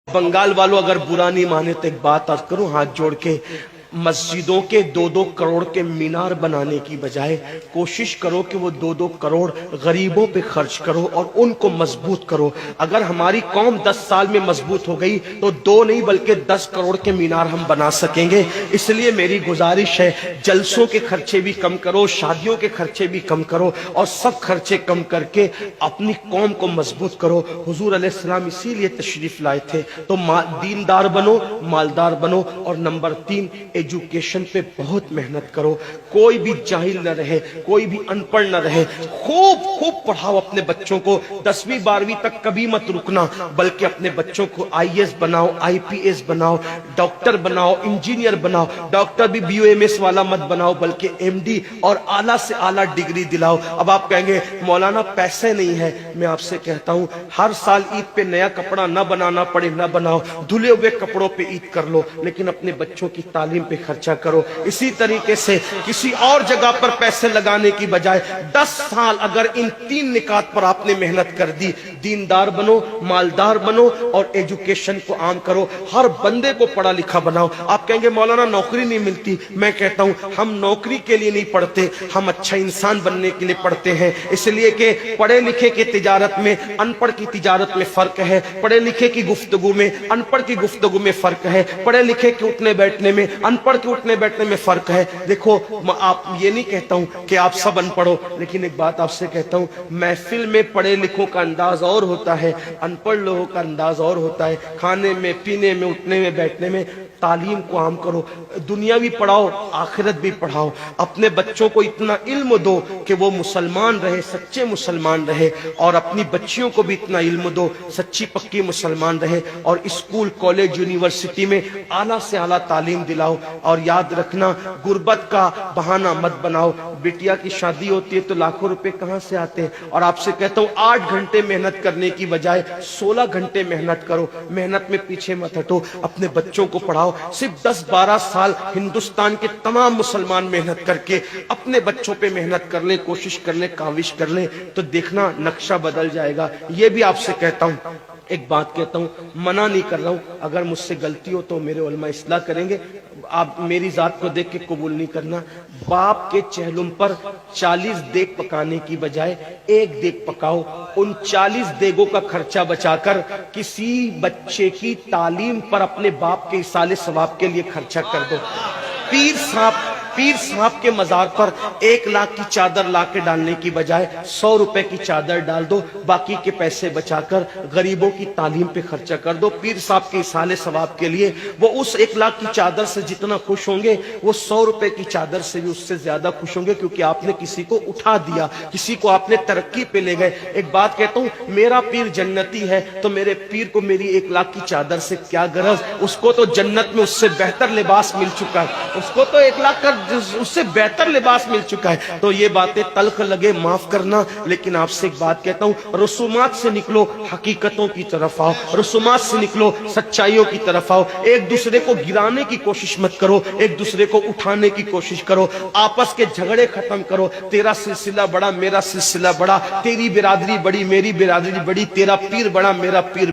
बंगाल वालों अगर बुरा नहीं माने तो एक बात आज करूं हाथ जोड़ के, मस्जिदों के 2-2 करोड़ के मीनार बनाने की बजाय कोशिश करो कि वो 2-2 करोड़ गरीबों पे खर्च करो और उनको मजबूत करो। अगर हमारी कौम 10 साल में मजबूत हो गई तो 2 नहीं बल्कि 10 करोड़ के मीनार हम बना सकेंगे। इसलिए मेरी गुजारिश है, जलसों के खर्चे भी कम करो, शादियों के खर्चे भी कम करो और सब खर्चे कम करके अपनी कौम को मजबूत करो। हुजूर अलैहिस्सलाम इसीलिए तशरीफ लाए थे। तो दीनदार बनो, मालदार बनो और नंबर 3 एजुकेशन पे बहुत मेहनत करो। कोई भी जाहिल न रहे, कोई भी अनपढ़ न रहे। खूब खूब पढ़ाओ अपने बच्चों को। 10वीं 12वीं तक कभी मत रुकना, बल्कि अपने बच्चों को IAS बनाओ, IPS बनाओ, डॉक्टर बनाओ, इंजीनियर बनाओ। डॉक्टर भी BOMS वाला मत बनाओ, बल्कि MD और आला से आला डिग्री दिलाओ। अब आप कहेंगे मौलाना पैसे नहीं है। मैं आपसे कहता हूं, हर साल ईद पे नया कपड़ा न बनाना पड़े न बनाओ, धुले हुए कपड़ों पे ईद कर लो, लेकिन अपने बच्चों की तालीम पे खर्चा करो। इसी तरीके से किसी और जगह पर पैसे लगाने की बजाय 10 साल अगर इन 3 निकात पर आपने मेहनत कर दी, दीनदार बनो, मालदार बनो और एजुकेशन को आम करो, हर बंदे को पढ़ा लिखा बनाओ। आप कहेंगे मौलाना नौकरी नहीं मिलती। मैं कहता हूं हम नौकरी के लिए नहीं पढ़ते, हम अच्छा इंसान बनने के लिए पढ़ते हैं। इसलिए कि पढ़े लिखे की तिजारत में अनपढ़ की तिजारत में फर्क है, पढ़े लिखे की गुफ्तगू में अनपढ़ की गुफ्तगू में फर्क है, पढ़े लिखे के उठने बैठने में अनपढ़ के उठने बैठने में फर्क है। देखो, आप ये नहीं कहता हूं कि आप सब अनपढ़ हो, लेकिन एक बात आपसे कहता हूं, महफिल में पढ़े लिखों का अंदाज और होता है, अनपढ़ लोगों का अंदाज और होता है। खाने में, पीने में, उठने में, बैठने में तालीम को आम करो। दुनिया भी पढ़ाओ, आखिरत भी पढ़ाओ। अपने बच्चों को इतना इल्म दो कि वो मुसलमान रहे, सच्चे मुसलमान रहे, और अपनी बच्चियों को भी इतना इल्म दो, सच्ची पक्की मुसलमान रहे। और स्कूल, कॉलेज, यूनिवर्सिटी में आला से आला तालीम दिलाओ। और याद रखना, गुर्बत का बहाना मत बनाओ। बिटिया की शादी होती है तो लाखों रुपए कहां से आते हैं। और आपसे कहता हूं 8 घंटे मेहनत करने की बजाय 16 घंटे मेहनत करो। मेहनत में पीछे मत हटो, अपने बच्चों को पढ़ाओ। सिर्फ 10-12 साल हिंदुस्तान के तमाम मुसलमान मेहनत करके अपने बच्चों पे मेहनत कर ले, कोशिश कर ले, काविश कर ले, तो देखना नक्शा बदल जाएगा। ये भी आपसे कहता हूं, एक बात कहता हूं, मना नहीं कर रहा हूं, अगर मुझसे गलती हो तो मेरे उलमा इस्लाह करेंगे। आप मेरी जात को देख के कबूल नहीं करना। बाप के चेहलुम पर 40 देग पकाने की बजाय 1 देग पकाओ। उन 40 देगों का खर्चा बचाकर किसी बच्चे की तालीम पर अपने बाप के इसाले सवाब के लिए खर्चा कर दो। पीर साहब के मजार पर 1 लाख की चादर ला के डालने की बजाय 100 रुपए की चादर डाल दो। बाकी के पैसे बचाकर गरीबों की तालीम पे खर्चा कर दो। पीर साहब के इसाले सवाब के लिए वो उस 1 लाख की चादर से जितना खुश होंगे, वो 100 रुपए की चादर से भी उससे ज्यादा खुश होंगे, क्योंकि आपने किसी को उठा दिया, किसी को आपने तरक्की पे ले गए। एक बात कहता हूं, मेरा पीर जन्नती है तो मेरे पीर को मेरी 1 लाख की चादर से क्या गरज। उसको तो जन्नत में उससे बेहतर लिबास मिल चुका है, उसको तो 1 लाख का उससे बेहतर लिबास मिल चुका है। तो ये बातें तल्ख लगे, माफ करना, लेकिन आपसे एक बात कहता हूं, रसूमात से निकलो, हकीकतों की तरफ आओ। रसूमात से निकलो, सच्चाइयों की तरफ आओ। एक दूसरे को गिराने की कोशिश मत करो, एक दूसरे को उठाने की कोशिश करो। आपस के झगड़े खत्म करो। तेरा सिलसिला बड़ा, मेरा सिलसिला बड़ा, तेरी बिरादरी बड़ी, मेरी बिरादरी बड़ी, तेरा पीर बड़ा, मेरा पीर